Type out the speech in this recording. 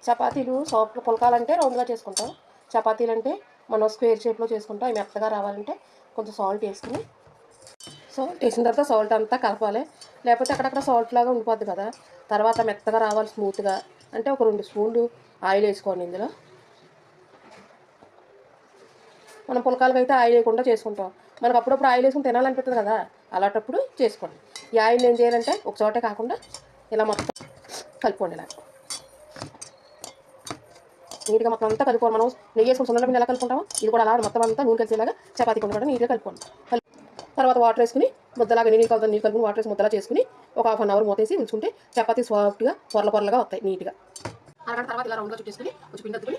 చపాతీలు సాఫ్ట్ పుల్కాలంటే రౌండ్గా చేసుకుంటాం. చపాతీలు అంటే మనం స్క్వేర్ షేప్లో చేసుకుంటాం. అవి మెత్తగా రావాలంటే కొంచెం సాల్ట్ వేసుకుని, సాల్ట్ వేసిన తర్వాత సాల్ట్ అంతా కలపాలి. లేకపోతే అక్కడక్కడ సాల్ట్ లాగా ఉండిపోద్ది కదా. తర్వాత మెత్తగా రావాలి స్మూత్గా అంటే ఒక 2 స్పూన్లు ఆయిల్ వేసుకోండి. ఇందులో మనం పుల్కాలకి అయితే ఆయిల్ వేయకుండా చేసుకుంటాం. మనకు అప్పుడప్పుడు ఆయిల్ వేసుకుని తినాలనిపిస్తుంది కదా, అలాంటప్పుడు చేసుకోండి. ఈ ఆయిల్ ఏం చేయాలంటే ఒక చోటే కాకుండా ఇలా మొత్తం కలుపుకోండి. ఇలా నీట్గా మొత్తం అంతా కలుపుకోండి. మనం నెయ్యి వేసుకుని సున్నుండ పిండి ఎలా కలుపుకుంటామో ఇది కూడా అలా మొత్తం అంతా నూనె కలిసేలాగా చపాతీ కొండ కూడా నీట్గా కలుపుకోండి. తర్వాత వాటర్ వేసుకుని ముద్దలాగా నీళ్ళు కలుపుకుని వాటర్ వేసి ముద్దలా చేసుకుని ఒక 1/2 అవర్ మూతేసి ఉంచుకుంటే చపాతీ సాఫ్ట్గా పొరలుగా వస్తాయి నీట్గా. అరగంట తర్వాత ఇలా రౌండ్గా చుట్టేసుకుని కొంచెం పిండి అద్దుకుని